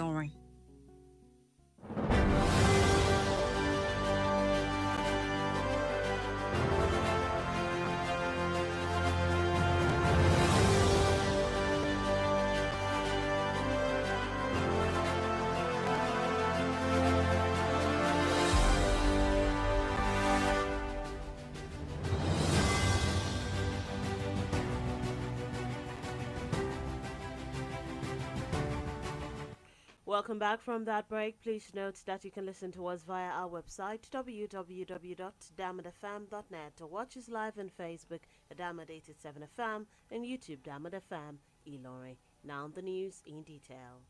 Ilorin. Welcome back from that break. Please note that you can listen to us via our website www.damadfm.net or watch us live on Facebook at Damad 87FM and YouTube Damad FM Ilorin. Now the news in detail.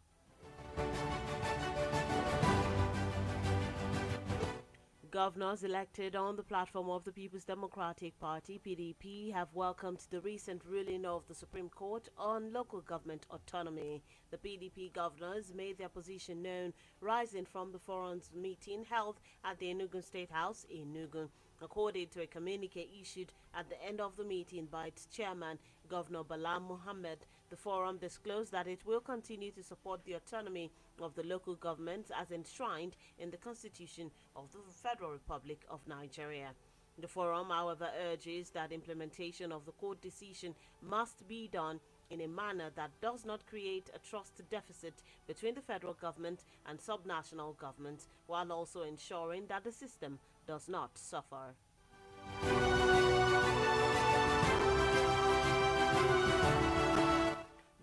Governors elected on the platform of the People's Democratic Party (PDP) have welcomed the recent ruling of the Supreme Court on local government autonomy. The PDP governors made their position known, rising from the forum's meeting held at the Enugu State House in Enugu. According to a communique issued at the end of the meeting by its chairman, Governor Bala Mohammed, the forum disclosed that it will continue to support the autonomy of the local governments as enshrined in the Constitution of the Federal Republic of Nigeria. The forum, however, urges that implementation of the court decision must be done in a manner that does not create a trust deficit between the federal government and subnational governments, while also ensuring that the system does not suffer.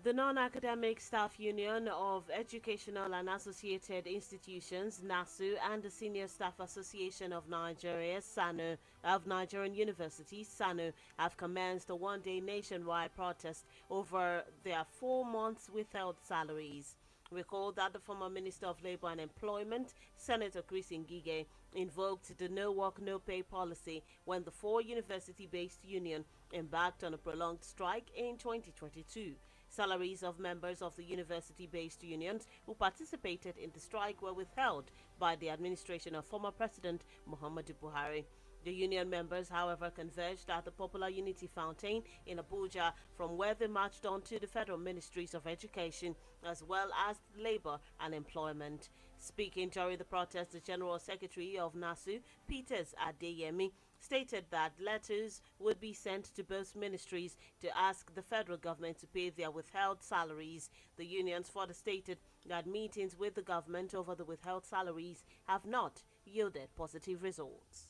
The Non-Academic Staff Union of Educational and Associated Institutions, NASU, and the Senior Staff Association of Nigeria, SANU, of Nigerian Universities, SANU, have commenced a one-day nationwide protest over their 4 months withheld salaries. Recall that the former Minister of Labour and Employment, Senator Chris Ngige, invoked the no work, no pay policy when the 4 university-based union embarked on a prolonged strike in 2022. Salaries of members of the university-based unions who participated in the strike were withheld by the administration of former President Muhammadu Buhari. The union members, however, converged at the Popular Unity Fountain in Abuja, from where they marched on to the Federal Ministries of Education as well as Labour and Employment. Speaking during the protest, the General Secretary of NASU, Peters Adeyemi, stated that letters would be sent to both ministries to ask the federal government to pay their withheld salaries. The unions further stated that meetings with the government over the withheld salaries have not yielded positive results.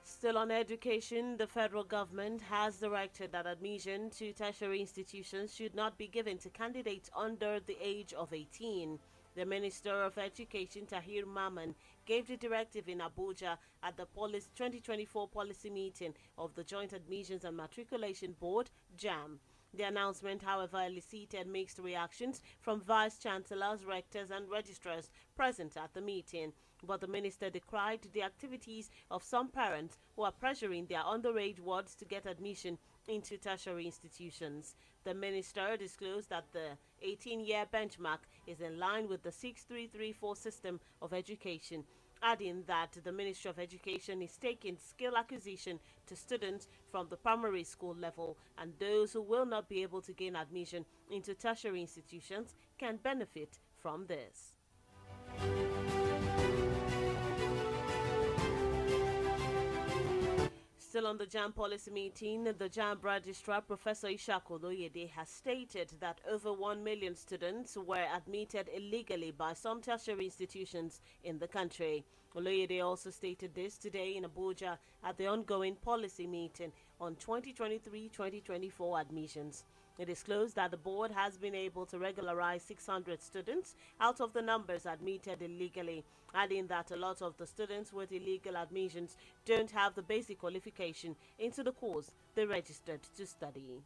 Still on education, the federal government has directed that admission to tertiary institutions should not be given to candidates under the age of 18. The Minister of Education, Tahir Maman, gave the directive in Abuja at the 2024 policy meeting of the Joint Admissions and Matriculation Board, JAM. The announcement, however, elicited mixed reactions from vice-chancellors, rectors and registrars present at the meeting. But the minister decried the activities of some parents who are pressuring their underage wards to get admission into tertiary institutions. The minister disclosed that the 18-year benchmark is in line with the 6334 system of education, adding that the Ministry of Education is taking skill acquisition to students from the primary school level, and those who will not be able to gain admission into tertiary institutions can benefit from this. Still on the JAM policy meeting, the JAM registrar, Professor Ishaku Oloyede, has stated that over 1 million students were admitted illegally by some tertiary institutions in the country. Oloyede also stated this today in Abuja at the ongoing policy meeting on 2023-2024 admissions. It disclosed that the board has been able to regularize 600 students out of the numbers admitted illegally, adding that a lot of the students with illegal admissions don't have the basic qualification into the course they registered to study.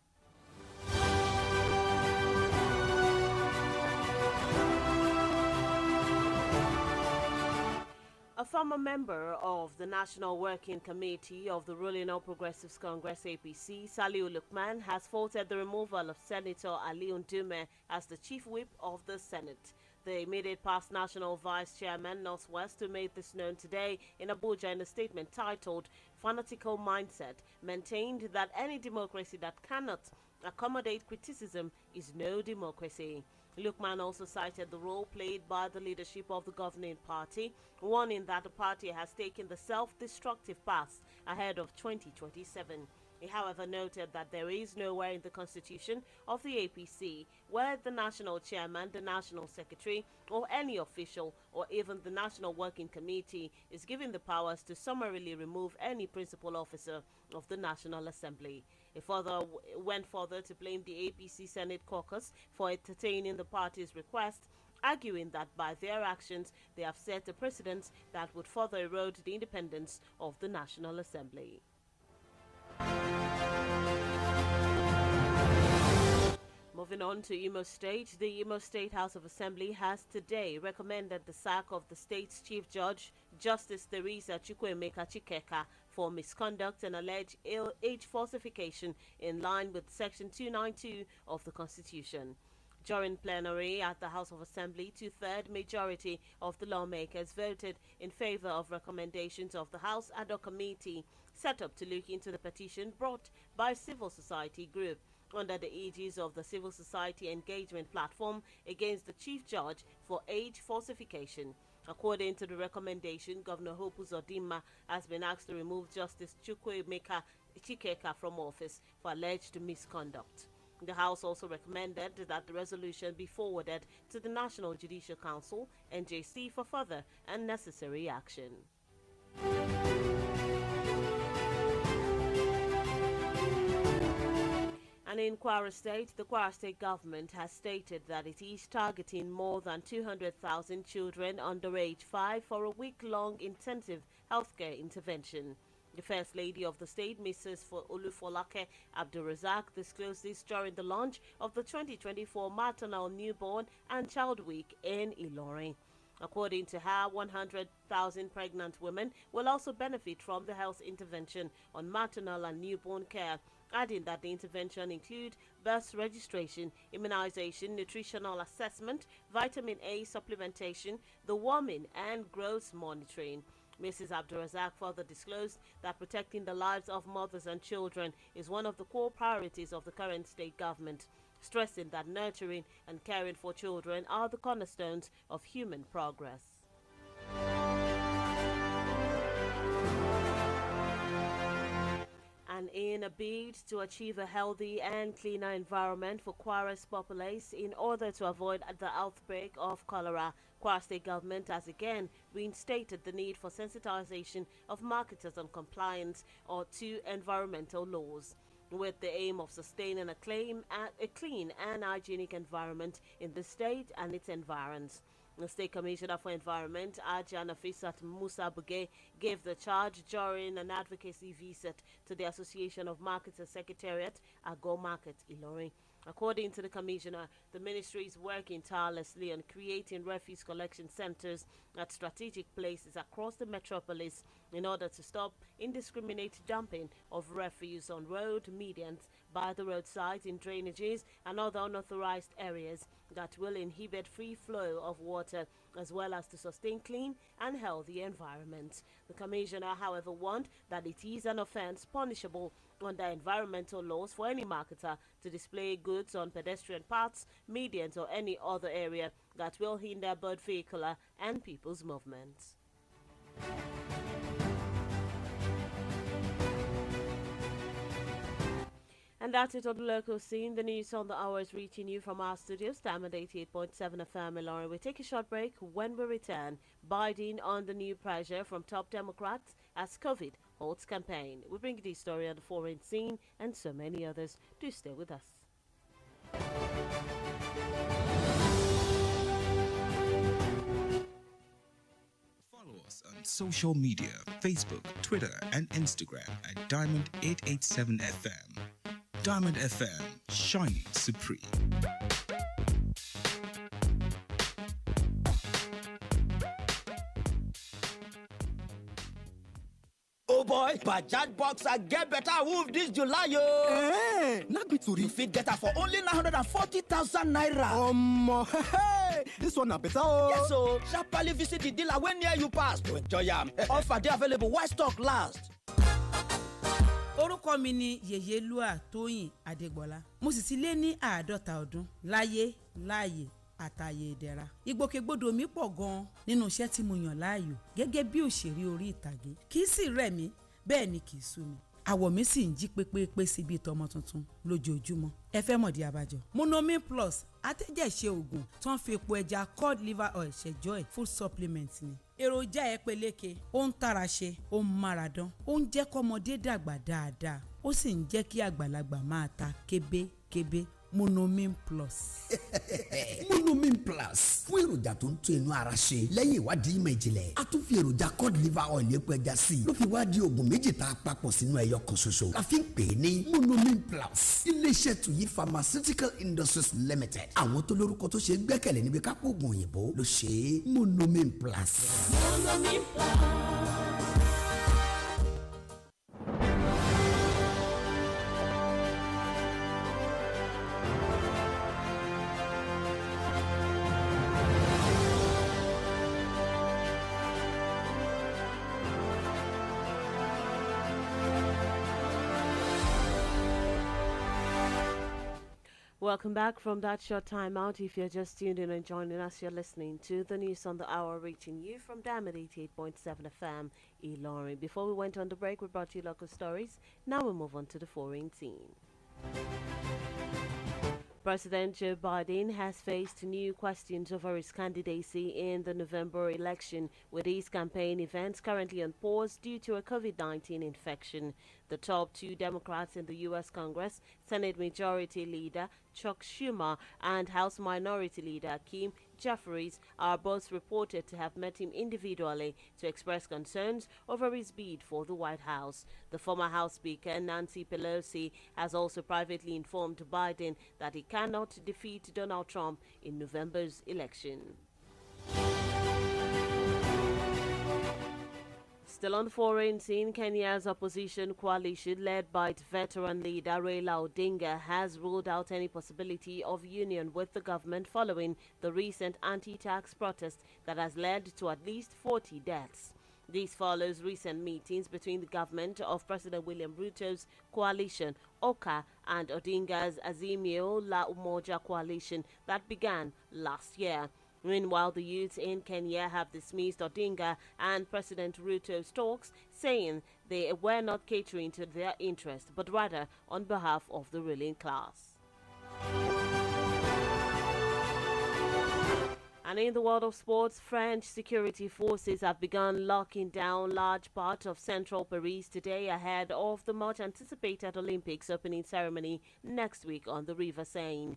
A former member of the National Working Committee of the ruling All Progressives Congress APC, Saliu Lukman, has faulted the removal of Senator Ali Ndume as the chief whip of the Senate. The immediate past National Vice Chairman Northwest, who made this known today in Abuja in a statement titled fanatical mindset, maintained that any democracy that cannot accommodate criticism is no democracy. Lukman also cited the role played by the leadership of the governing party, warning that the party has taken the self-destructive path ahead of 2027. He, however, noted that there is nowhere in the constitution of the APC where the national chairman, the national secretary, or any official, or even the national working committee is given the powers to summarily remove any principal officer of the National Assembly. He further went further to blame the APC Senate caucus for entertaining the party's request, arguing that by their actions they have set a precedent that would further erode the independence of the National Assembly. Moving on to Imo State, the Imo State House of Assembly has today recommended the sack of the state's Chief Judge, Justice Teresa Chukwuemeka Chikeka, for misconduct and alleged age falsification in line with Section 292 of the Constitution. During plenary at the House of Assembly, two-thirds majority of the lawmakers voted in favor of recommendations of the House ad hoc committee set up to look into the petition brought by a civil society group under the aegis of the Civil Society Engagement Platform against the Chief Judge for age falsification. According to the recommendation, Governor Hope Uzodinma has been asked to remove Justice Chukwuemeka Chikeka from office for alleged misconduct. The House also recommended that the resolution be forwarded to the National Judicial Council, NJC, for further and necessary action. And in Kwara State, the Kwara State government has stated that it is targeting more than 200,000 children under age 5 for a week-long intensive healthcare intervention. The First Lady of the state, Mrs. Olufolake Abdulrazak, disclosed this during the launch of the 2024 Maternal, Newborn and Child Week in Ilorin. According to her, 100,000 pregnant women will also benefit from the health intervention on maternal and newborn care, adding that the intervention include birth registration, immunization, nutritional assessment, vitamin A supplementation, the warming and growth monitoring. Mrs. Abdulrazak further disclosed that protecting the lives of mothers and children is one of the core priorities of the current state government, stressing that nurturing and caring for children are the cornerstones of human progress. And in a bid to achieve a healthy and cleaner environment for Kwara's populace in order to avoid the outbreak of cholera, Kwara State government has again reinstated the need for sensitization of marketers on compliance to environmental laws, with the aim of sustaining a clean and hygienic environment in the state and its environs. The State Commissioner for Environment, Aja Nafisat Musa Buge, gave the charge during an advocacy visit to the Association of Marketers Secretariat at Go Market, Ilorin. According to the Commissioner, the Ministry is working tirelessly on creating refuse collection centers at strategic places across the metropolis in order to stop indiscriminate dumping of refuse on road medians, by the roadsides, in drainages and other unauthorized areas that will inhibit free flow of water, as well as to sustain clean and healthy environments. The Commissioner, however, warned that it is an offense punishable under environmental laws for any marketer to display goods on pedestrian paths, medians, or any other area that will hinder both vehicular and people's movements. And that's it on the local scene. The news on the hour is reaching you from our studios, time at 88.7 FM Ilorin. We take a short break. When we return, Biden under new pressure from top Democrats as COVID holds campaign. We bring you this story on the foreign scene and so many others. Do stay with us. Follow us on social media, Facebook, Twitter, and Instagram at Diamond 887 FM. Diamond FM, shining supreme. Oh boy, Bajaj Boxer get better move this July, yo. Not be You fit get her for only 940,000 naira. Hey, this one na better. Oh. Yes, so sharply visit the dealer when near you pass to enjoy am. Offer dey available while stock last. Orúkọ mi ni Yèyélúà Tóyìn Adégbọlá. Mo sì ti lé ní 50 ọdún láyé àtàyè ìdẹ̀ra. Ìgbòkègbodò mi pọ̀ gan-an nínú iṣẹ́ tí mo yàn láàyò gẹ́gẹ́ bí òṣèré orí ìtàgé. Kì í sì rẹ̀ mí, bẹ́ẹ̀ ni kì í sú mi. Àwọ̀ mi sì ń jí pépépé síbi ìtọ́mọ tuntun lójoojúmọ́. Ẹ fẹ́ mọ̀dí abájọ. Monomin Plus atẹ́jẹ̀ṣe oògùn tó ń fi epo ẹja cod liver oil ṣẹjọ́ ẹ̀ food supplement ni. Èròjà ẹ peléke, ó ń tara ṣe, ó ń máradán, ó ń jẹ́ kọ́mọdé dàgbà dáadáa, ó sì ń jẹ́ kí àgbàlagbà máa ta kébékébé. Monomin Plus. Monomin Plus fún èròjà tó ń tún inú ara ṣe lẹ́yìn ìwádìí ìmọ̀ ìjìnlẹ̀. A tún fi èròjà cod liver oil epo ẹja sí i ló fi wá di oògùn méjì tá a papọ̀ sínú ẹyọ kan ṣoṣo. La fi ń pè é ní Monomin Plus. Iléeṣẹ́ Tuyi Pharmaceutical Industries Limited. Àwọn tó lórúkọ tó ṣe gbẹ́kẹ̀lé níbi kápò oògùn òyìnbó ló ṣe é. Monomin Plus. Monomin Plus. Welcome back from that short time out. If you're just tuned in and joining us, you're listening to the news on the hour, reaching you from Diamond 88.7 FM, Iroyin. Before we went on the break, we brought you local stories. Now we move on to the foreign scene. President Joe Biden has faced new questions over his candidacy in the November election, with his campaign events currently on pause due to a COVID-19 infection. The top two Democrats in the U.S. Congress, Senate Majority Leader Chuck Schumer and House Minority Leader Kim Jeffries, are both reported to have met him individually to express concerns over his bid for the White House. The former House Speaker, Nancy Pelosi, has also privately informed Biden that he cannot defeat Donald Trump in November's election. Still on the foreign scene, Kenya's opposition coalition, led by its veteran leader Raila Odinga, has ruled out any possibility of union with the government following the recent anti-tax protest that has led to at least 40 deaths. This follows recent meetings between the government of President William Ruto's coalition, OKA, and Odinga's Azimio La Umoja coalition that began last year. Meanwhile, the youths in Kenya have dismissed Odinga and President Ruto's talks, saying they were not catering to their interests, but rather on behalf of the ruling class. And in the world of sports, French security forces have begun locking down large parts of central Paris today ahead of the much-anticipated Olympics opening ceremony next week on the River Seine.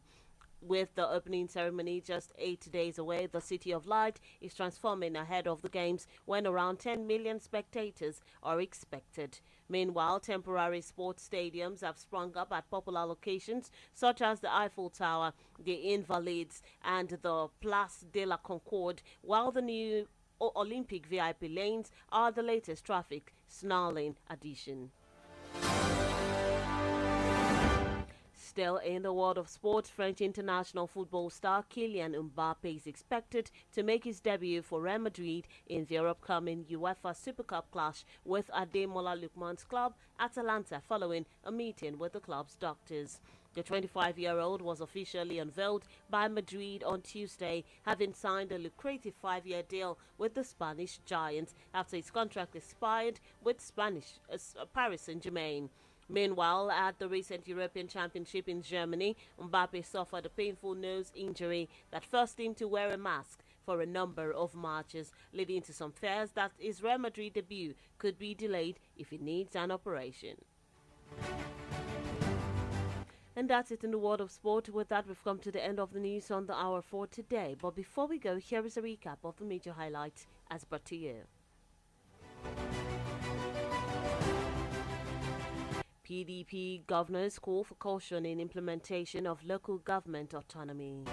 With the opening ceremony just 8 days away, the City of Light is transforming ahead of the Games when around 10 million spectators are expected. Meanwhile, temporary sports stadiums have sprung up at popular locations such as the Eiffel Tower, the Invalides, and the Place de la Concorde, while the new Olympic VIP lanes are the latest traffic snarling addition. Still in the world of sport, French international football star Kylian Mbappe is expected to make his debut for Real Madrid in their upcoming UEFA Super Cup clash with Ademola Lookman's club Atalanta following a meeting with the club's doctors. The 25-year-old was officially unveiled by Madrid on Tuesday, having signed a lucrative 5-year deal with the Spanish giant after his contract expired with Paris Saint-Germain. Meanwhile, at the recent European Championship in Germany, Mbappe suffered a painful nose injury that forced him to wear a mask for a number of matches, leading to some fears that his Real Madrid debut could be delayed if he needs an operation. And that's it in the world of sport. With that, we've come to the end of the news on the hour for today. But before we go, here is a recap of the major highlights as brought to you. PDP governors call for caution in implementation of local government autonomy.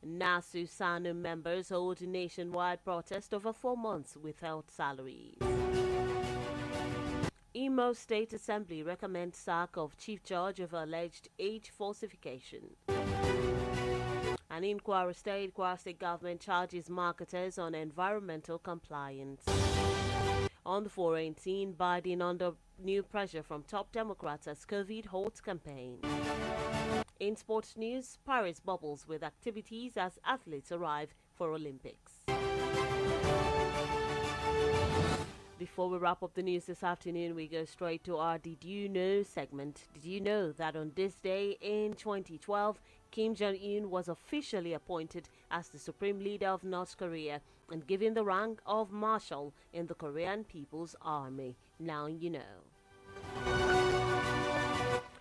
NASU SANU members hold a nationwide protest over 4 months without salaries. Imo State Assembly recommends sack of Chief Judge over alleged age falsification. And in Kwara State government charges marketers on environmental compliance. On the foreign scene, Biden under new pressure from top Democrats as COVID halts campaign. In sports news, Paris bubbles with activities as athletes arrive for Olympics. Before we wrap up the news this afternoon, we go straight to our Did You Know segment. Did you know that on this day in 2012, Kim Jong-un was officially appointed as the supreme leader of North Korea and given the rank of Marshal in the Korean People's Army? Now you know.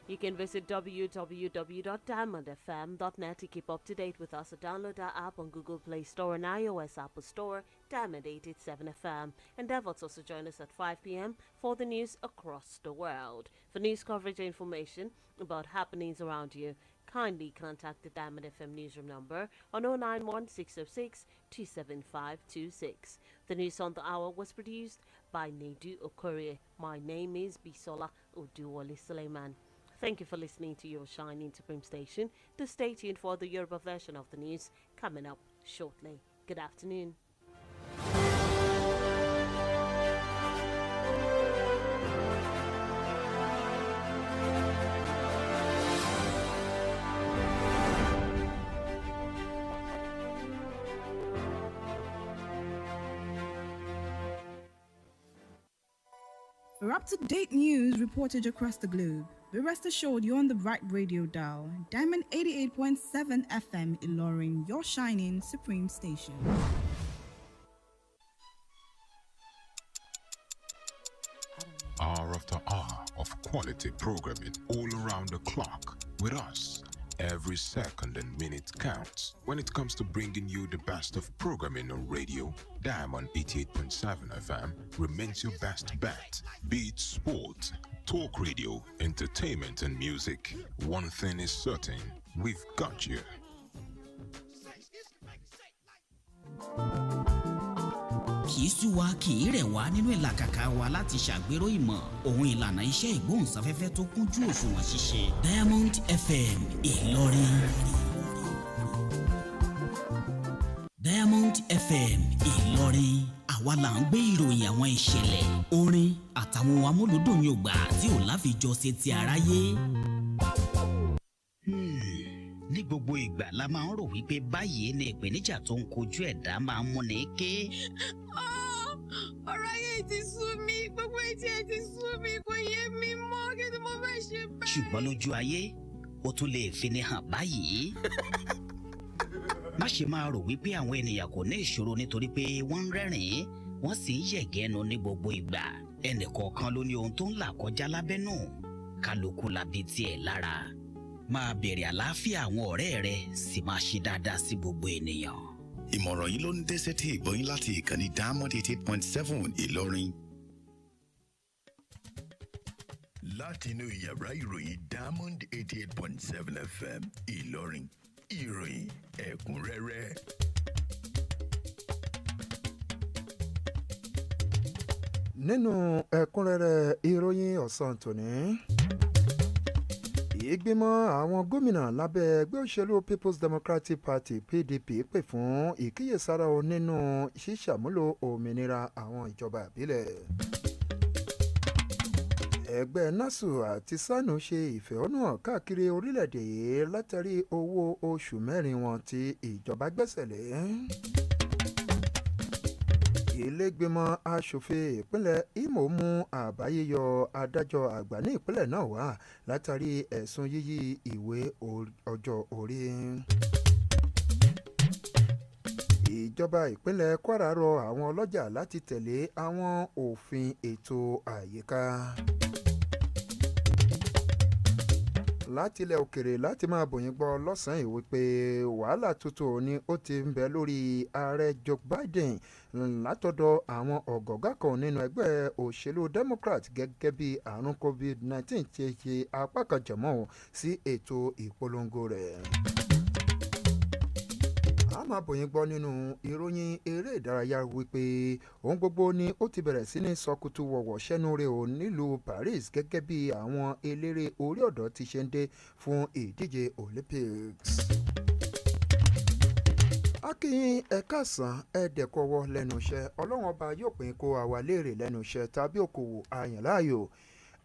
You can visit www.diamondfm.net to keep up to date with us or download our app on Google Play Store and iOS Apple Store, Diamond 887 FM. Endeavor to also join us at 5 p.m. for the news across the world. For news coverage and information about happenings around you, kindly contact the Diamond FM newsroom number on 091-606-27526. The news on the hour was produced by Nedu Okorie. My name is Bisola Oduwole Suleiman. Thank you for listening to your Shining Supreme station. To stay tuned for the Yoruba version of the news coming up shortly. Good afternoon. For up-to-date news reported across the globe, be rest assured you're on the right radio dial. Diamond 88.7 FM Ilorin, your shining supreme station. Hour after hour of quality programming all around the clock with us. Every second and minute counts when it comes to bringing you the best of programming on radio. Diamond 88.7 FM remains your best bet. Be it sport, talk radio, entertainment and music. One thing is certain, we've got you. kì í sú wa kì í rẹ̀ wá nínú ìlàkàkà wa láti ṣàgbéró ìmọ̀ ohun ìlànà iṣẹ́ ìgbóhùnsáfẹ́fẹ́ tó kúnjú òṣùwọ̀n ṣíṣe. Diamond FM Ìlọrin. Diamond FM Ìlọrin. àwa là ń gbé ìròyìn àwọn ìṣẹ̀lẹ̀ orin àtàwọn amúlùdùn yògbà tí ò láfijọ́ ṣe ti aráyé. Ní gbogbo ìgbà la máa ń rò wípé báyìí ni ìpèníjà tó ń kojú ẹ̀dá máa ń múni ké. Ọ̀rọ̀ ayé ti sú mi, gbogbo etí ẹ ti sú mi, kò yé mi mọ́, kí ni mo fẹ́ ṣe báyìí? Ṣùgbọ́n lójú ayé, ó tún lè fini hàn báyìí. Má ṣe máa rò wípé àwọn ènìyàn kò ní ìṣòro nítorí pé wọ́n ń rẹ́rìn-ín, wọ́n sì ń yẹ̀gẹ́nu ní gbogbo ìgbà. Ẹnìkọ̀ọ̀kan ló ní ohun tó ń là kọjá lábẹ́nú, kálukú labi tiẹ̀ lára. Máa bèrè àlàáfíà àwọn ọ̀rẹ́ rẹ sì máa ṣe dáadáa sí gbogbo ènìyàn. Ìmọ̀ràn yìí ló ń dé sétí ìgbọ́yìn láti ìkànnì Diamond 88.7 Ìlọrin. Láti inú yàrá ìròyìn Diamond 88.7 FM Ìlọrin, ìròyìn ẹ̀kúnrẹ́rẹ́. Nínú ẹ̀kúnrẹ́rẹ́ ìròyìn ọ̀sán tòní, ìgbìmọ̀ àwọn gómìnà lábẹ́ ẹgbẹ́ òṣèlú People's Democratic Party PDP pè fún ìkíyèsára nínú ṣíṣàmúlò òmìnira àwọn ìjọba ìbílẹ̀. Ẹgbẹ́ NASU àti SANU ṣe ìfẹ̀hónúhàn káàkiri orílẹ̀-èdè yìí látàrí owó oṣù mẹ́rin wọn tí ìjọba gbẹ́sẹ̀ lé. Ilé-ìgbìmọ̀ aṣòfin ìpínlẹ̀ Imo mú àbáyéyọ adájọ́ àgbà ní ìpínlẹ̀ náà wá látàrí ẹ̀sùn yíyí ìwé ọjọ́ orí. Ìjọba ìpínlẹ̀ Kwara rọ àwọn ọlọ́jà láti tẹ̀lé àwọn òfin ètò àyíká. Láti ilẹ̀ òkèrè láti máa bòyìn gbọ́ lọ́sàn-án ìwé pé wàhálà tuntun ni ó ti ń bẹ lórí ààrẹ Joe Biden látọ̀dọ̀ àwọn ọ̀gọ̀gá kan nínú ẹgbẹ́ òṣèlú Democrat gẹ́gẹ́ bí àrùn COVID-19 ti ṣe apá kan jẹ̀mọ́ sí ètò ìpolongo rẹ̀. A máa bòyìn gbọ́ nínú ìròyìn eré ìdárayá wípé ohun gbogbo ni ó ti bẹ̀rẹ̀ sí ní sọkútù wọ̀wọ̀ ṣẹ́nu rẹ̀ ò nílùú Paris gẹ́gẹ́ bí àwọn eléré orí ọ̀dọ́ ti ṣe ń dé fún ìdíje Olympics. akínyìn ẹ̀ka àsán ẹ̀ẹ́dẹ̀kọ̀wọ́ lẹ́nu iṣẹ́ ọlọ́run ọba yóò pín kó àwa léèrè lẹ́nu iṣẹ́ tàbí òkòwò àyàn láàyò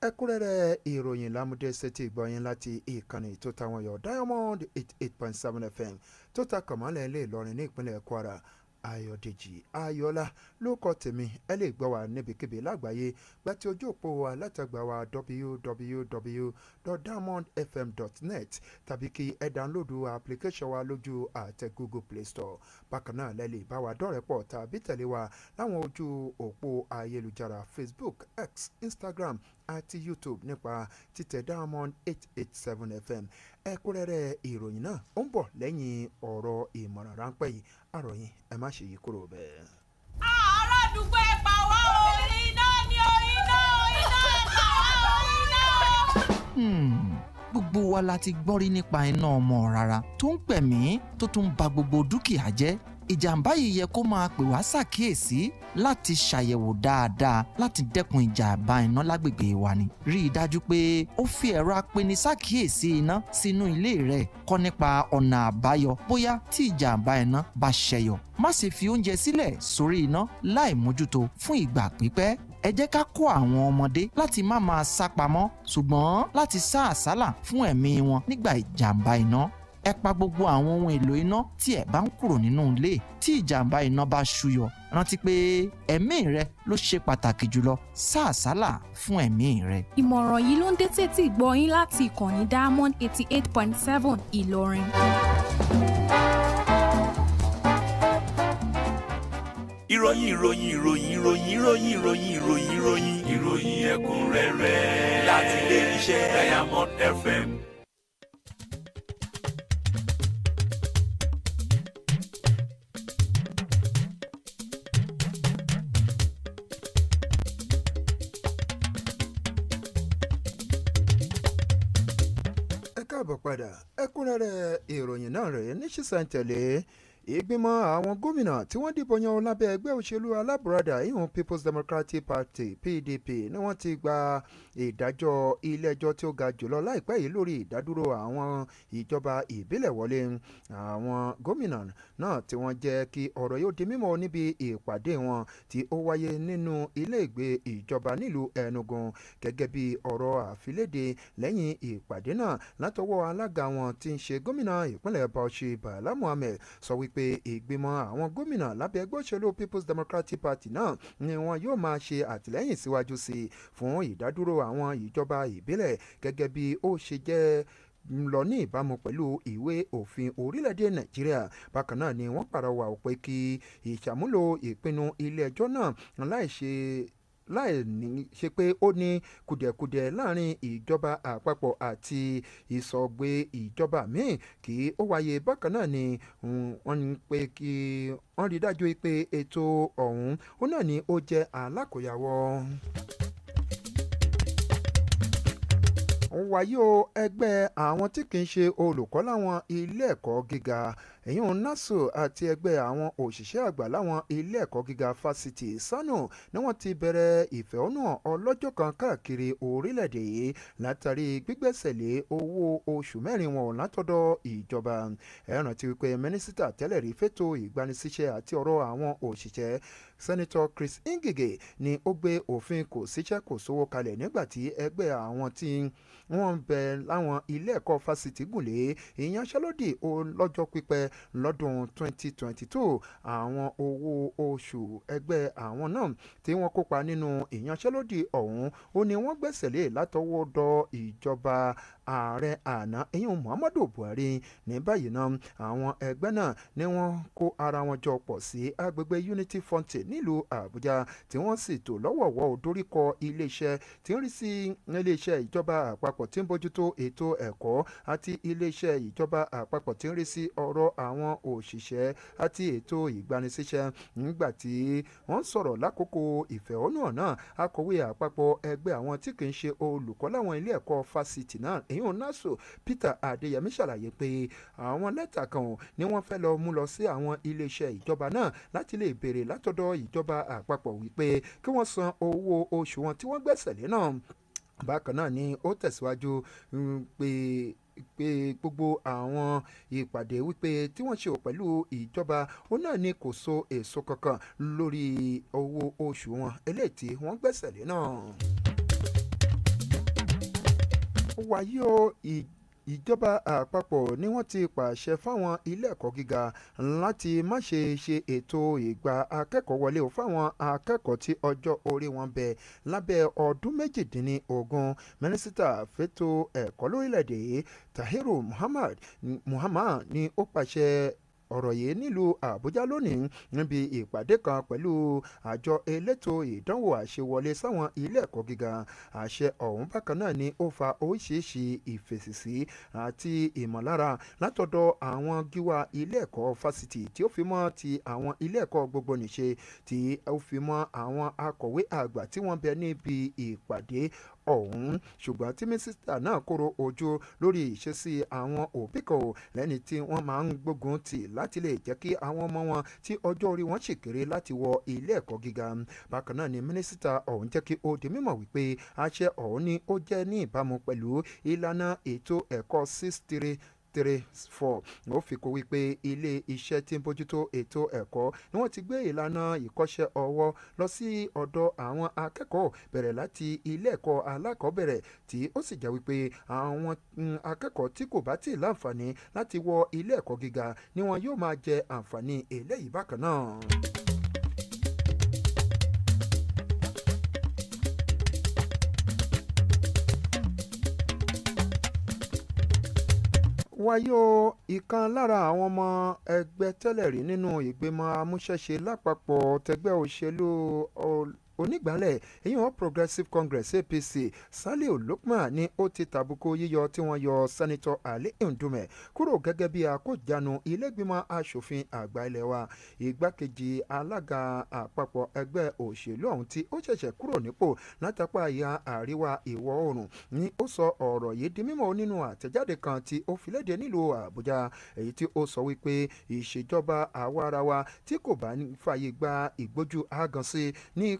ẹ̀kúnrẹ́rẹ́ ìròyìn lámúdé sétí ìgbọ̀yìn láti ìkànnì tó táwọn yọ Diamond 88.7 FM tó ta kàmọ́lẹ̀ ilé Ìlọrin ní ìpínlẹ̀ Kwara Ayodeji Ayo-ola ló kọ tèmi ẹ lè gbọ́ wa níbikíbi lágbàáyé gbàtí ojú òpó wa látàgbà wa www.diamondfm.net tàbí kí ẹ dánlódù application wa lójú àtẹ Google Play Store bákan náà lẹ lè bá wa dọ́rẹ̀pọ̀ tàbí tẹ̀lé wa láwọn ojú òpó ayélujára Facebook, X, Instagram àti YouTube nípa títẹ̀ Diamond 887 FM ẹ̀kúnrẹ́rẹ́ ìròyìn náà ó ń bọ̀ lẹ́yìn ọ̀rọ̀ ìmọ̀ràn ráńpẹ́ yìí àròyìn ẹ má ṣe yí kúrò bẹ́ẹ̀. àárọ̀ dùgbò ẹ̀ pa wá o iná ni o iná ẹ̀ pa wá o iná. gbogbo wa la ti gbọ́ rí nípa iná ọmọ rárá tó ń pẹ̀mí tó tún ba gbogbo dúkìá jẹ́ ìjàmbá yìí yẹ kó máa pè wá ṣàkíyèsí láti ṣàyẹ̀wò dáadáa láti dẹ́kun ìjàmbá iná lágbègbè wa ni. rí i dájú pé ó fi ẹ̀rọ apenisákíyèsí iná sínú ilé rẹ̀ kọ́ nípa ọ̀nà àbáyọ bóyá tí ìjàmbá iná bá ṣẹyọ. má ṣe fi oúnjẹ sílẹ̀ sórí iná láì mójútó fún ìgbà pípẹ́. ẹ jẹ́ ká kọ́ àwọn ọmọdé láti má máa sá pamọ́ ṣùgbọ́n láti sá àsálà fún ẹ̀mí wọn nígbà ìjàmbá iná. ẹ pa gbogbo àwọn ohun èlò iná tí ẹ bá ń kúrò nínú ilé tí ìjàmbá iná bá ṣúyọ. rántí pé ẹ̀mí rẹ ló ṣe pàtàkì jùlọ sá àsálà fún ẹ̀mí rẹ. ìmọ̀ràn yìí ló ń dé tètè gbọ́ yín láti ìkànnì Diamond 88.7 Ìlọrin. ìròyìn ẹ̀kúnrẹ́rẹ́ láti ilé iṣẹ́ Diamond FM. káàbọ̀ padà ẹ̀kúnrẹ́rẹ́ ìròyìn náà rèé ní ṣísẹ̀ntẹ̀lé ìgbìmọ̀ àwọn gómìnà tí wọ́n dìbò yan lábẹ́ ẹgbẹ́ òṣèlú alábùradà ìhùn People's Democratic Party PDP ni wọ́n ti gba ìdájọ́ ilé-ẹjọ́ tí ó ga jùlọ láìpẹ́ yìí lórí ìdádúró àwọn ìjọba ìbílẹ̀ wọlé. àwọn gómìnà náà tí wọ́n jẹ́ kí ọ̀rọ̀ yóò di mímọ̀ níbi ìpàdé wọn tí ó wáyé nínú ilé ìgbé ìjọba nílùú Enugu gẹ́gẹ́ bí ọ̀rọ̀ àfiléde lẹ́yìn ìpàdé náà látọwọ́ alága wọn tí ń ṣe gómìnà ìpínlẹ̀ Bauchi Bala Mohammed sọ wípé ìgbìmọ̀ àwọn gómìnà lábẹ́ ẹgbẹ́ òṣèlú People's Democratic Party náà ni wọn yóò máa ṣe àtìlẹ́yìn síwájú sí i fún ìdádúró àwọn ìjọba ìbílẹ̀ gẹ́gẹ́ bí ó ṣe jẹ́ lọ ní ìbámu pẹ̀lú ìwé òfin orílẹ̀-èdè Nàìjíríà. bákan náà ni wọ́n pàrọwà pé kí ìṣàmúlò ìpinnu ilé-ẹjọ́ náà láì ní ṣe pé ó ní kùdẹ̀kùdẹ̀ láàrin ìjọba àpapọ̀ àti ìsọ̀gbé ìjọba míì kí ó wáyé. bákan náà ni wọ́n ní pé kí wọ́n rí dájú pé ètò ọ̀hún ó náà ni ó jẹ́ alákòyàwó. wáyé o ẹgbẹ́ àwọn tí kì í ṣe olùkọ́ láwọn ilé ẹ̀kọ́ gíga èyàn nasu àti ẹgbẹ́ àwọn òṣìṣẹ́ àgbà láwọn ilé ẹ̀kọ́ gíga fásitì sanu ni wọ́n ti bẹ̀rẹ̀ ìfẹ̀hónúhàn ọlọ́jọ́ kan káàkiri orílẹ̀-èdè yìí látàrí gbígbẹ́sẹ̀ lé owó oṣù mẹ́rin wọn látọ̀dọ̀ ìjọba. ẹ rántí wípé mínísítà tẹ́lẹ̀ rí fẹ́tò ìgbanisíṣẹ́ àti ọ̀rọ̀ àwọn òṣìṣẹ́ sẹ́nitọ́ Chris Ngige ni ó gbé òfin kò síṣẹ́ kò sówó kalẹ̀ nígbà tí ẹgbẹ́ àwọn tí wọ́n ń bẹ láwọn ilé ẹ̀kọ́ fásitì gùnlé ìyanṣẹ́lódì ọlọ́jọ́ pípẹ́ lọ́dún 2022. àwọn owó oṣù ẹgbẹ́ àwọn náà tí wọ́n kópa nínú ìyanṣẹ́lódì ọ̀hún ó ní wọ́n gbẹ́sẹ̀ lé látọwọ́dọ̀ ìjọba ààrẹ àná ìyẹn Muhammadu Buhari. ní báyìí náà àwọn ẹgbẹ́ náà ni wọ́n kó ara wọn jọ pọ̀ sí agbègbè Unity Fountain nílùú Àbújá tí wọ́n sì tò lọ́wọ̀ọ̀wọ́ dóríkọ iléeṣẹ́ tí ń rí sí iléeṣẹ́ ìjọba àpapọ̀ tí ń bójútó ètò ẹ̀kọ́ àti iléeṣẹ́ ìjọba àpapọ̀ tí ń rí sí ọ̀rọ̀ àwọn òṣìṣẹ́ àti ètò ìgbanisíṣẹ́. nígbà tí wọ́n sọ̀rọ̀ lákòókò ìfẹ̀hónúhàn náà akọ̀wé àpapọ̀ ẹgbẹ́ àwọn tí kì í ṣe olùkọ́ láwọn ilé ẹ̀kọ́ fásitì náà èyí naso Peter Adéyẹmí ṣàlàyé pé àwọn lẹ́tà kan ni wọ́n fẹ́ lọ mú lọ sí àwọn iléeṣẹ́ ìjọba náà láti lè béèrè látọ̀dọ̀ ìjọba àpapọ̀ wípé kí wọ́n san owó oṣù wọn tí wọ́n gbẹ́sẹ̀ lé náà. bákan náà ni ó tẹ̀síwájú pé pé gbogbo àwọn ìpàdé wípé tí wọ́n ṣe pẹ̀lú ìjọba òun náà ni kò so èso kankan lórí owó oṣù wọn eléyìí tí wọ́n gbẹ́sẹ̀ lé náà. wàyí o ìjọba àpapọ̀ ni wọ́n ti pàṣẹ fáwọn ilé ẹ̀kọ́ gíga láti má ṣe ètò ìgbà akẹ́kọ̀ọ́ wọlé o fáwọn akẹ́kọ̀ọ́ tí ọjọ́ orí wọn bẹ lábẹ́ ọdún méjìdínlógún. mínísítà fẹ́tò ẹ̀kọ́ lórílẹ̀‐èdè Tahiru Muhammad ni ó pàṣẹ ọ̀rọ̀ yìí nílùú Àbújá lónìí níbi ìpàdé kan pẹ̀lú àjọ elétò ìdánwò àṣewọlé sáwọn ilé ẹ̀kọ́ gíga. àṣẹ ọ̀hún bákan náà ni ó fa oríṣiríṣi ìfèsìsí àti ìmọ̀lára látọ̀dọ̀ àwọn gíwá ilé ẹ̀kọ́ fásitì tí ó fi mọ́ ti àwọn ilé ẹ̀kọ́ gbogbonìṣe tí ó fi mọ́ àwọn akọ̀wé àgbà tí wọ́n bẹ níbi ìpàdé ọ̀hún. ṣùgbọ́n tí mínísítà náà kóró ojú lórí ìṣesí àwọn òbí kan lẹ́ni tí wọ́n máa ń gbógun tì láti lè jẹ́ kí àwọn ọmọ wọn tí ọjọ́ orí wọn sì kéré láti wọ ilé ẹ̀kọ́ gíga. bákan náà ni mínísítà ọ̀hún jẹ́ kí ó di mímọ̀ wípé àṣẹ ọ̀hún ni ó jẹ́ ní ìbámu pẹ̀lú ìlànà ètò ẹ̀kọ́ 634. ó fi kó wípé ilé iṣẹ́ tí ń bójútó ètò ẹ̀kọ́ ni wọ́n ti gbé ìlànà ìkọ́ṣẹ́ ọwọ́ lọ sí ọ̀dọ̀ àwọn akẹ́kọ̀ọ́ bẹ̀rẹ̀ láti ilé ẹ̀kọ́ alákọ̀ọ́bẹ̀rẹ̀ tí ó sì jẹ́ wípé àwọn akẹ́kọ̀ọ́ tí kò bá tí ì láǹfààní láti wọ ilé ẹ̀kọ́ gíga ni wọn yóò máa jẹ àǹfààní eléyìí bákan náà. wáyé o ìkan lára àwọn ọmọ ẹgbẹ́ tẹ́lẹ̀ rí nínú ìgbìmọ̀ amúṣẹ́ṣe lápapọ̀ tẹgbẹ́ òṣèlú onígbàálẹ̀ èyí wọn Progressive Congress APC Saliu Lukman ni ó ti tàbùkù yíyọ tí wọ́n yọ Sẹ́nitọ́ Ali Ndume kúrò gẹ́gẹ́ bí akójànú ilé-ìgbìmọ̀ asòfin àgbà ilé wa. Igbákejì alága àpapọ̀ ẹgbẹ́ òṣèlú ọ̀hún tí ó ṣẹ̀ṣẹ̀ kúrò nípò látàpá ìhà àríwá ìwọ̀ oòrùn ni ó sọ ọ̀rọ̀ yìí di mímọ̀ nínú àtẹ̀jáde kan tí ó fi léde nílùú Àbújá èyí tí ó sọ wípé ìṣèjọba àwarawa tí kò bá fààyè gba ìgbójú àgànsí ní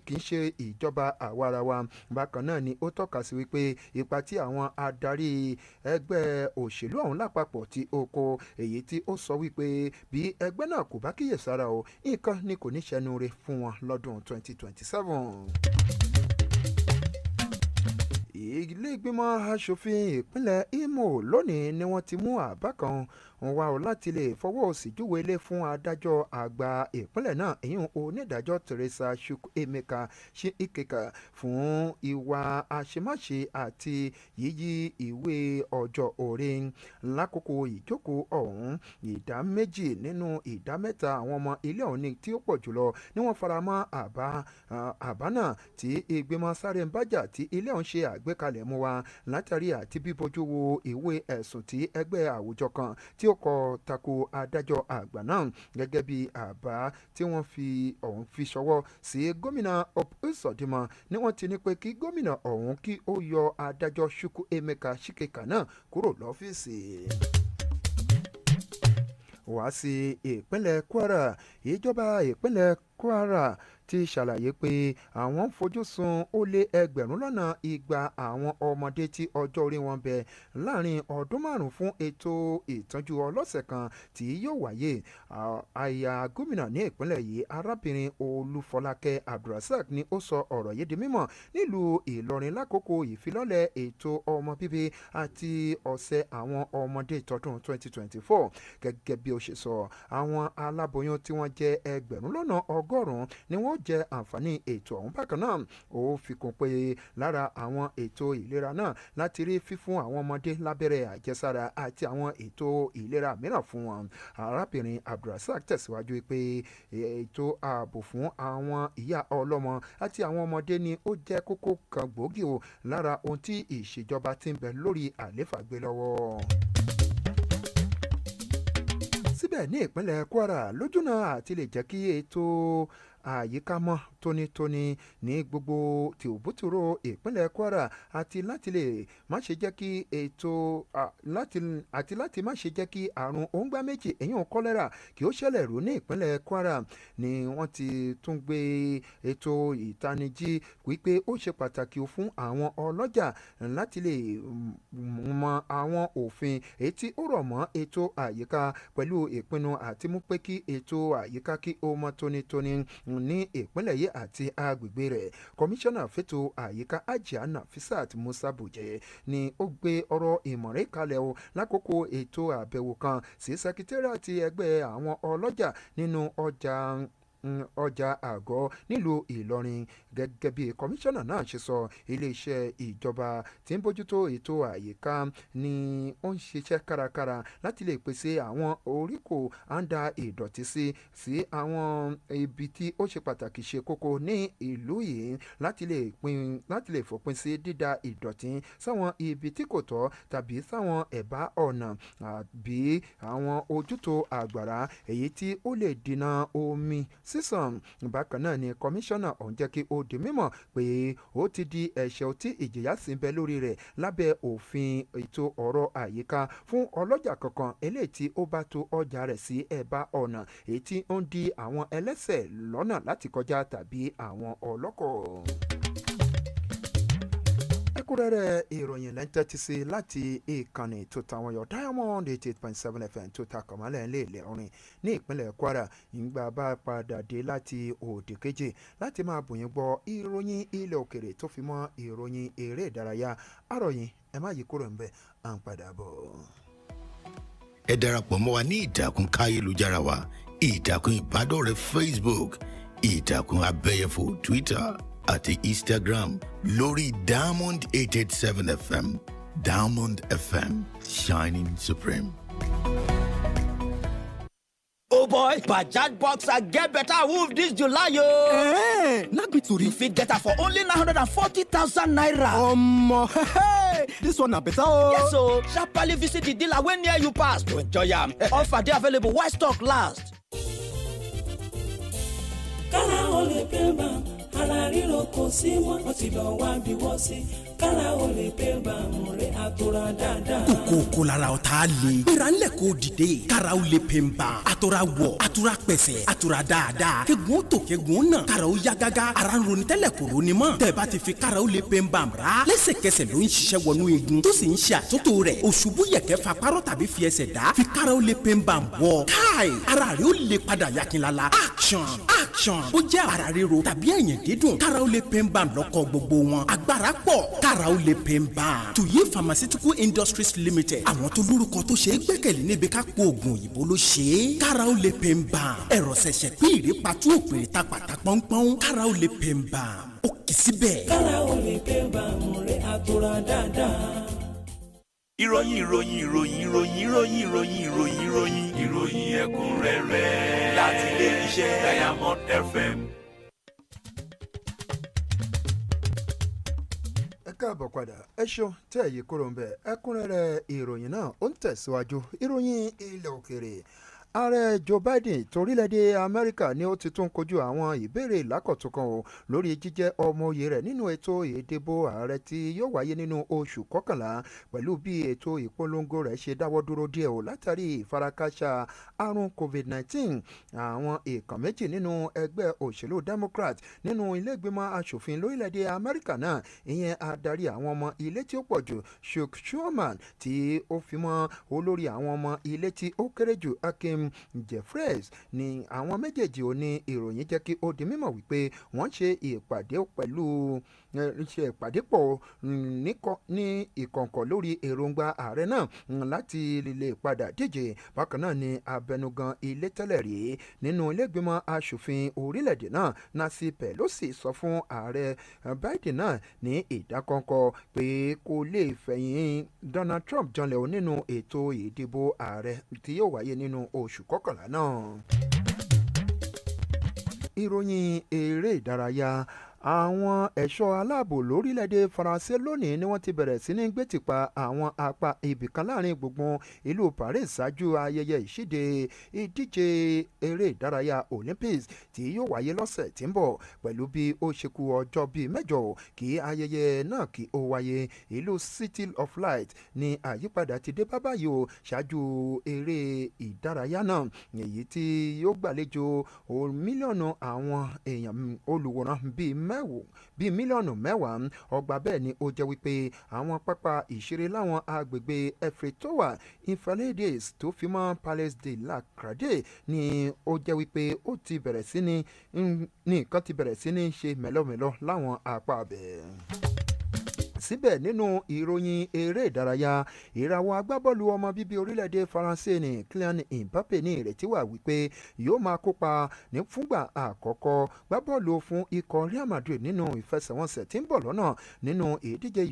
kì í ṣe ìjọba àwarawa. Bákan náà ni ó tọ́ka sí wípé ipa tí àwọn adarí ẹgbẹ́ òṣèlú ọ̀hún lápapọ̀ tí ó kó èyí tí ó sọ wípé bí ẹgbẹ́ náà kò bá kíyèsára o nǹkan ni kò ní ṣẹnu re fún wọn lọ́dún 2027. Ilé ìgbìmọ̀ aṣòfin ìpínlẹ̀ Imo lónìí ni wọ́n ti mú àbá kan wá o láti lè fọwọ́ òsì júwe ilé fún adájọ́ àgbà ìpínlẹ̀ náà èyí onídàájọ́ Teresa Chukwuemeka Ikeka fún ìwà àṣemáṣe àti yíyí ìwé ọjọ́ orí. Lákòókò ìjókòó ọ̀hún ìdá méjì nínú ìdá mẹ́ta àwọn ọmọ ilé ọ̀hún tí ó pọ̀ jùlọ ni wọ́n fara mọ́ àbá náà tí ìgbìmọ̀ sáré ń bájà tí ilé ọ̀hún ṣe àgbékalẹ̀ mú wa látàrí àti bíbojú wo ìwé ẹ̀sùn tí ẹgbẹ́ àwùjọ kan tí ó kọ tako adájọ́ àgbà náà gẹ́gẹ́ bí àbá tí wọ́n fi ṣọwọ́ sí gómìnà Uzodinma ni wọ́n ti ní pé kí gómìnà ọ̀hún kí ó yọ adájọ́ Chukwuemeka Ikeka náà kúrò lọ́fíìsì. Wá sí ìpínlẹ̀ Kwara ìjọba ìpínlẹ̀ Kwara ti ṣàlàyé pé àwọn fojú sun ó lé ẹgbẹ̀rún lọ́nà igba àwọn ọmọdé tí ọjọ́ orí wọn bẹ láàrin ọdún márùn-ún fún ètò ìtọ́jú ọlọ́sẹ̀ kan tí yóò wáyé. Aya gómìnà ní ìpínlẹ̀ yìí arábìnrin Olúfọlákẹ́ Abdulrasaq ni ó sọ ọ̀rọ̀ yìí di mímọ̀ nílùú Ìlọrin lákòókò ìfilọ́lẹ̀ ètò ọmọ bíbí àti ọ̀sẹ̀ àwọn ọmọdé tọdún 2024. Gẹ́gẹ́ bí ó ṣe sọ àwọn aláboyún tí wọ́n jẹ́ ẹgbẹ̀rún lọ́nà ọgọ́rùn-ún ni wọ́n jẹ àǹfààní ètò ọ̀hún. Bákan náà ó fi kún pé lára àwọn ètò ìlera náà láti rí fífún àwọn ọmọdé lábẹ́rẹ́ àjẹsára àti àwọn ètò ìlera mìíràn fún wọn. Arábìnrin Abdulrasaq tẹ̀síwájú pé ètò ààbò fún àwọn ìyá ọlọ́mọ àti àwọn ọmọdé ni ó jẹ́ kókó kan gbòógì o lára ohun tí ìṣèjọba ti ń bẹ lórí àlééfà gbé lọ́wọ́. Síbẹ̀ ní ìpínlẹ̀ Kwara lójúnà àti lè jẹ́ kí ètò àyíká mọ́ tónítóní ní gbogbo tìòbútúrò ìpínlẹ̀ Kwara àti láti lè má ṣe jẹ́ kí láti má ṣe jẹ́ kí àrùn òǹgbà méjì èyàn kọ́lẹ́rà kí ó ṣẹlẹ̀ rú ní ìpínlẹ̀ Kwara ni wọ́n ti tún gbé ètò ìtanijí wípé ó ṣe pàtàkì fún àwọn ọlọ́jà láti lè mọ àwọn òfin èyí tí ó rọ̀ mọ́ ètò àyíká pẹ̀lú ìpinnu àti mú pé kí ètò àyíká kí ó mọ́ tónítóní ní ìpínlẹ̀ yìí àti agbègbè rẹ̀. Kọmíṣánná fẹ́tò àyíká Hajiya Nafisat Musa Buje ni ó gbé ọ̀rọ̀ ìmọ̀ràn kalẹ̀ o lákòókò ètò àbẹ̀wò kan sí sẹkítẹ́rìàtì ẹgbẹ́ àwọn ọlọ́jà nínú ọjà àgọ́ nílùú Ìlọrin. Gẹ́gẹ́ bí kọmíṣánná náà ṣe sọ, iléeṣẹ́ ìjọba tí ń bójútó ètò àyíká ni ó ń ṣiṣẹ́ kárakára láti lè pèsè àwọn oríkò àǹdà ìdọ̀tí sí àwọn ibi tí ó ṣe pàtàkì ṣe kókó ní ìlú yìí láti lè fòpin sí dídà ìdọ̀tí sáwọn ibi tí kò tọ́ tàbí sáwọn ẹ̀bá ọ̀nà àbí àwọn ojútó àgbàrá èyí tí ó lè dínà omi sísàn. Bákan náà ni kọmíṣánná ọ̀hún jẹ́ kí ó di mímọ̀ pé ó ti di ẹ̀ṣẹ̀ tí ìjìyà sì ń bẹ lórí rẹ̀ lábẹ́ òfin ètò ọ̀rọ̀ àyíká fún ọlọ́jà kankan eléyìí tí ó bá tó ọjà rẹ̀ sí ẹ̀bá ọ̀nà èyí tí ó ń di àwọn ẹlẹ́sẹ̀ lọ́nà láti kọjá tàbí àwọn ọlọ́kọ̀. Ẹ̀kúnrẹ́rẹ́ ìròyìn lẹ́ńtẹ́tì sí láti ìkànnì tó tàwọn yọ Diamond 88.7 FM tó ta kọ̀mọ́lẹ̀ ńlẹ̀ Ìlọrin ní ìpínlẹ̀ Kwara. ìgbà bá padà dé láti òde kejì láti máa bòyìn gbọ́ ìròyìn ilẹ̀ òkèrè tó fi mọ́ ìròyìn eré ìdárayá. Àròyìn ẹ má yí kúrò ńbẹ̀ à ń padà bọ̀. Ẹ darapọ̀ mọ́ wa ní ìtàkùn káyélujára wa, ìtàkùn ìbádọ́rẹ̀ẹ́ Facebook, ìtàkùn abẹ́yẹfò Twitter àti Instagram lórí Diamond 887 FM. Diamond FM, shining supreme. Oh boy, Bajaj Boxer get better wolf this July yo. Not be tori. You fit get her for only 940,000 naira. Hey, this one na better oh. Yes so, sharply visit the dealer when near you pass to enjoy am. Offer dey available while stock last. Kára o lè pé bá ara ríro kò sí mọ́, ó ti lọ wá bí wọ́n sí. Kára o lè pé bá mú rẹ̀ àtúrà dáadáa. Kókó lára ọ̀tá le. Gbéra ńlẹ̀ kó dìde. Kára o lè pè ń bá. Àtúrà wọ̀, àtúrà pẹ̀sẹ̀, àtúrà dáadáa. Kegun tó kegun náà. Kára o yá gágá. Ara ń ronú tẹ́lẹ̀ kò ronú mọ́. Tẹ̀bá ti fi kára o lè pè ń bá ra. Lẹ́sẹ̀kẹsẹ̀ ló ń ṣiṣẹ́ wọnú igun. Tó sì ń ṣe àtúntò rẹ̀. Òṣùbù yẹ̀kẹ́ fa párọ̀ tàbí fi ẹsẹ̀ dá. Fi kára o lè pè ń bá wọ̀. Káì, ara rẹ̀ ó lè padà yakinlala. Action, action. Ó jẹ́ ara ríro tàbí ẹ̀yìn dídùn. Kára o lè pè ń bá lọ́kọ̀ gbogbo wọn. Agbára pọ̀. Kára o lè pè ń bá. Tuyi Pharmaceutical Industries Limited. Àwọn tó lórúkọ tó ṣe é gbẹ́kẹ̀lé níbi ká po oògùn òyìnbó ló ṣe é. Kára ó lè pè ń bá. Ẹ̀rọ ṣẹ̀ṣẹ̀ pín ìrèpàtú òpèrè ta pàtà pọ́npọ́n. Kára ó lè pè ń bá. Ó kì í síbẹ̀. Kára ó lè pè ń bá mú rẹ̀ àtúrà dáadáa. ìròyìn ẹ̀kúnrẹ́rẹ́ láti ilé iṣẹ́ Diamond FM. Káàbọ̀ padà ẹ ṣeun tẹ́ èyí kúrò ń bẹ̀. Ẹ̀kúnrẹ́rẹ́ ìròyìn náà ó ń tẹ̀síwájú. Ìròyìn ilẹ̀ òkèrè. Ààrẹ Joe Biden torílẹ̀-èdè Amẹ́ríkà ni ó ti tún kojú àwọn ìbéèrè lákọ̀túnkàn o lórí jíjẹ́ ọmọ oyè rẹ̀ nínú ètò ìdìbò ààrẹ tí yóò wáyé nínú oṣù kọkànlá pẹ̀lú bí ètò ìpolongo rẹ̀ ṣe dáwọ́ dúró díẹ̀ o látàrí ìfarakásá àrùn COVID-19. Àwọn èèkàn méjì nínú ẹgbẹ́ òṣèlú Democrat nínú ilé ìgbìmọ̀ asòfin lórílẹ̀-èdè Amẹ́ríkà náà, ìyẹn adarí àwọn ọmọ ilé tí ó pọ̀ jù Chuck Schumer tí ó fi mọ́ olórí àwọn ọmọ ilé tí ó kéré jù Hakeem Jeffries ni àwọn méjèèjì ò ní ìròyìn jẹ́ kí ó di mímọ̀ wípé wọ́n ṣe ìpàdé pọ̀ ní ìkọ̀ǹkọ̀ lórí èròǹgbà ààrẹ náà láti lè padà díje. Bákan náà ni abẹnugan ilé tẹ́lẹ̀ rí nínú ilé ìgbìmọ̀ asòfin orílẹ̀-èdè náà Nancy Pelosi sọ fún ààrẹ Biden náà ní ìdákọ́ńkọ́ pé kò lè fẹ̀yìn Donald Trump janlẹ̀ nínú ètò ìdìbò ààrẹ tí yóò wáyé nínú oṣù kọkànlá náà. Ìròyìn eré ìdárayá. àwọn ẹ̀ṣọ́ aláàbò lórílẹ̀‐èdè Faransé lónìí ni wọ́n ti bẹ̀rẹ̀ sí ní gbé tìpa àwọn apá ibìkan láàrin gbùngbùn ìlú Paris ṣáájú ayẹyẹ ìṣíde ìdíje eré ìdárayá Olympics tí yóò wáyé lọ́sẹ̀ tí ń bọ̀ pẹ̀lú bí ó ṣe kù ọjọ́ bíi mẹ́jọ kí ayẹyẹ náà kí ó wáyé. Ìlú City of Light ni àyípadà ti dé bá báyìí o ṣáájú eré ìdárayá náà èyí tí yóò gbàlejò mílíọ̀nù àwọn èèyàn olùwòran bíi mílíọ̀nù mẹ́wàá. Ọgbà bẹ́ẹ̀ ni ó jẹ́ wípé àwọn pápá ìṣeré láwọn agbègbè Efretowa, Infalades tó fi mọ́ Palais de la Crade ni ó jẹ́ wípé ó ti bẹ̀rẹ̀ sí ní nǹkan ti bẹ̀rẹ̀ sí ní ṣe mẹ́lọ́mẹ́lọ́ láwọn apá bẹ́ẹ̀. Síbẹ̀ nínú ìròyìn eré ìdárayá ìràwọ̀ agbábọ́ọ̀lù ọmọ bíbí orílẹ̀-èdè Faransé ní Kylian Mbappe ní ìrètí wà wípé yóò máa kópa ní fúngbà àkọ́kọ́ gbábọ́ọ̀lù fún ikọ̀ Real Madrid nínú ìfẹsẹ̀wọnsẹ̀ tí ń bọ̀ lọ́nà nínú ìdíje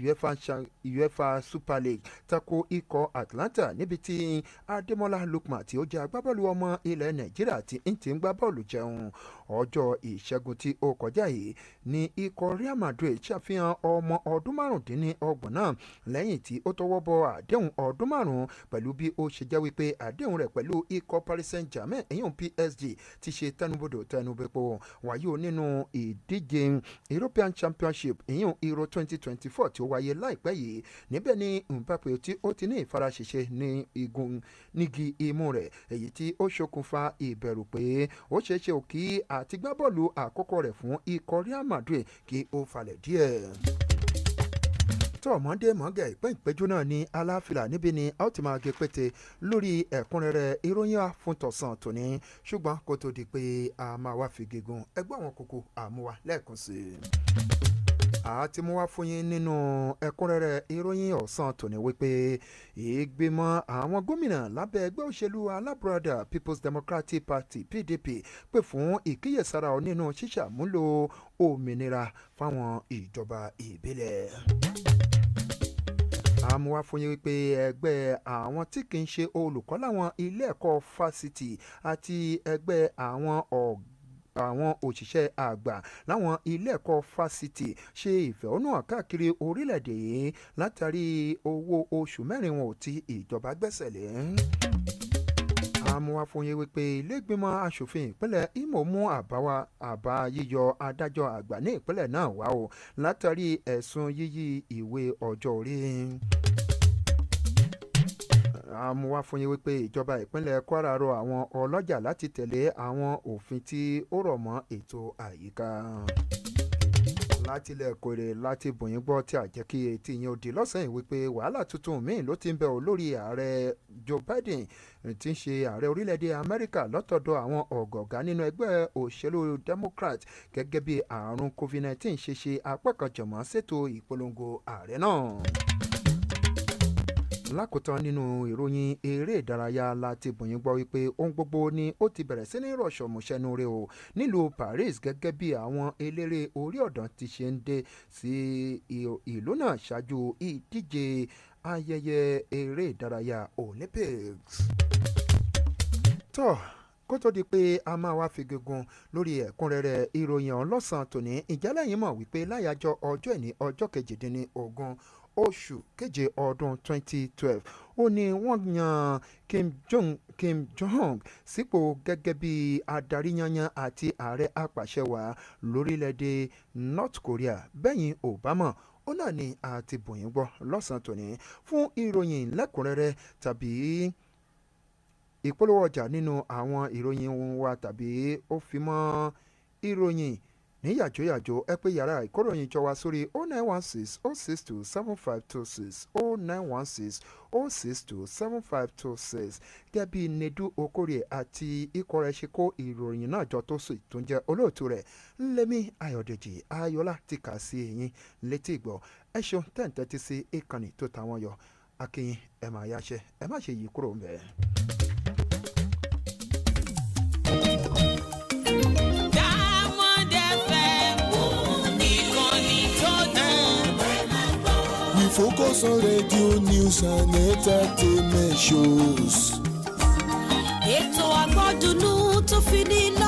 UEFA Super League tako ikọ̀ Atlanta níbi tí Ademola Lookman tí ó jẹ́ agbábọ́ọ̀lù ọmọ ilẹ̀ Nàìjíríà tí ń ti ń gbá bọ́ọ̀lù jẹun. Ọjọ́ ìṣẹ́gun tí ó kọjá yìí ní ikọ̀ Real Madrid ṣàfihàn ọmọ ọdún márùndínlọ́gbọ̀n náà lẹ́yìn tí ó tọwọ́ bọ àdéhùn ọdún márùn-ún pẹ̀lú bí ó ṣe jẹ́ wípé àdéhùn rẹ̀ pẹ̀lú ikọ̀ Paris Saint-Germain èyàn PSG ti ṣe tẹnubodò tẹnubẹ́pọ̀ wáyé nínú ìdíje European Championship èyàn Euro 2024 tí ó wáyé láìpẹ́ yìí. Níbẹ̀ ni Mbappe tí ó ti ní ìfaraṣẹṣẹ ní igun nígi imú rẹ̀ èyí tí ó ṣokùnfà ìbẹ̀rù pé ó ṣeéṣe kí àti gbá bọ́ọ̀lù àkọ́kọ́ rẹ̀ fún ikọ̀ Real Madrid kí ó falẹ̀ díẹ̀. Tọ́mọdé mọ́gẹ̀ ìpín ìpẹ́jọ́ náà ní aláfilà níbi ni a ó ti máa gé pété lórí ẹ̀kúnrẹ́rẹ́ ìròyìn àfúntọ̀sán tòní ṣùgbọ́n kó tó di pé a máa wá fi gígùn ẹgbẹ́ àwọn kókó àmúwa lẹ́ẹ̀kan sí i. àti mú wá fún yín nínú ẹ̀kúnrẹ́rẹ́ ìròyìn ọ̀sán tòní wípé ìgbìmọ̀ àwọn gómìnà lábẹ́ ẹgbẹ́ òṣèlú alábùradà People's Democratic Party PDP pè fún ìkíyèsára nínú ṣíṣàmúlò òmìnira fáwọn ìjọba ìbílẹ̀. àmúwá fún yín wípé ẹgbẹ́ àwọn tí kì í ṣe olùkọ́ láwọn ilé ẹ̀kọ́ fásitì àti ẹgbẹ́ àwọn òṣìṣẹ́ àgbà láwọn ilé ẹ̀kọ́ fásitì ṣe ìfẹ̀hónúhàn káàkiri orílẹ̀-èdè yìí látàrí owó oṣù mẹ́rin wọn ò tí ìjọba gbẹ́sẹ̀ lé. àmúwá fún yín wípé ilé ìgbìmọ̀ asòfin ìpínlẹ̀ Imo mú àbá yíyọ adájọ́ àgbà ní ìpínlẹ̀ náà wá o látàrí ẹ̀sùn yíyí ìwé ọjọ́ orí. àmúwá fún yín wípé ìjọba ìpínlẹ̀ Kwara rọ àwọn ọlọ́jà láti tẹ̀lé àwọn òfin tí ó rọ̀ mọ́ ètò àyíká. láti ilẹ̀ kòrè láti bòyìn gbọ́ tí àjẹkí etí yẹn òdì lọ́sàn-án wípé wàhálà tuntun míì ló ti ń bẹ ò lórí ààrẹ Joe Biden tí ń ṣe ààrẹ orílẹ̀-èdè Amẹ́ríkà lọ́tọ̀dọ̀ àwọn ọ̀gọ̀ọ̀gá nínú ẹgbẹ́ òṣèlú Democrat gẹ́gẹ́ bí àrùn COVID-19 ṣe apá kan jọ̀mọ́ ṣètò ìpolongo ààrẹ náà. lákòótán nínú ìròyìn eré ìdárayá láti bòyìn gbọ́ wípé ohun gbogbo ni ó ti bẹ̀rẹ̀ sí ní rọ̀ṣọ̀mùṣẹ́nu rẹ̀ o nílùú Paris gẹ́gẹ́ bí àwọn eléré orí ọ̀dàn ti ṣe ń dé sí ìlú náà ṣáájú ìdíje ayẹyẹ eré ìdárayá Olympics. kó tó di pé a máa wá fi gígùn lórí ẹ̀kúnrẹ́rẹ́ ìròyìn ọlọ́sàn tòní ìjálẹ̀yìn mọ̀ wípé láyàjọ ọjọ́ ìní ọjọ́ 18 oṣù keje ọdún 2012 ó ní wọ́n yan Kim Jong sípò gẹ́gẹ́ bí adarí yanyan àti ààrẹ apàṣẹwàá lórílẹ̀‐èdè North Korea bẹ́yìn Obama ó náà ni àti bòyìn gbọ́ lọ́sàn-án tòní fún ìròyìn lẹ́kùnrẹ́rẹ́ tàbí ìpolówó ọjà nínú àwọn ìròyìn wa tàbí ó fi mọ́ ìròyìn ní yàjóyàjó ẹ pé yàrá ìkóròyìn jọ wá sórí 0916 062 7526 0916 062 7526 gẹ́gẹ́ bí Nedu Okorie àti ikọ̀ rẹ̀ ṣe kó ìròyìn náà jọ tó sì tún jẹ́ olóòtú rẹ̀ Ńlẹ́mí Ayodeji Ayo-ola ti kà sí eyín létí ìgbọ́ ẹ ṣeun tẹ́ǹtẹ́tí sí ìkànnì tó tàwọn yọ akínyìn ẹ máa yáṣẹ ẹ má ṣe yí kúrò ń bẹ́ẹ̀. Focus on radio news and entertainment shows. Ètò àgbọ́dúnú tó fi ní lọ.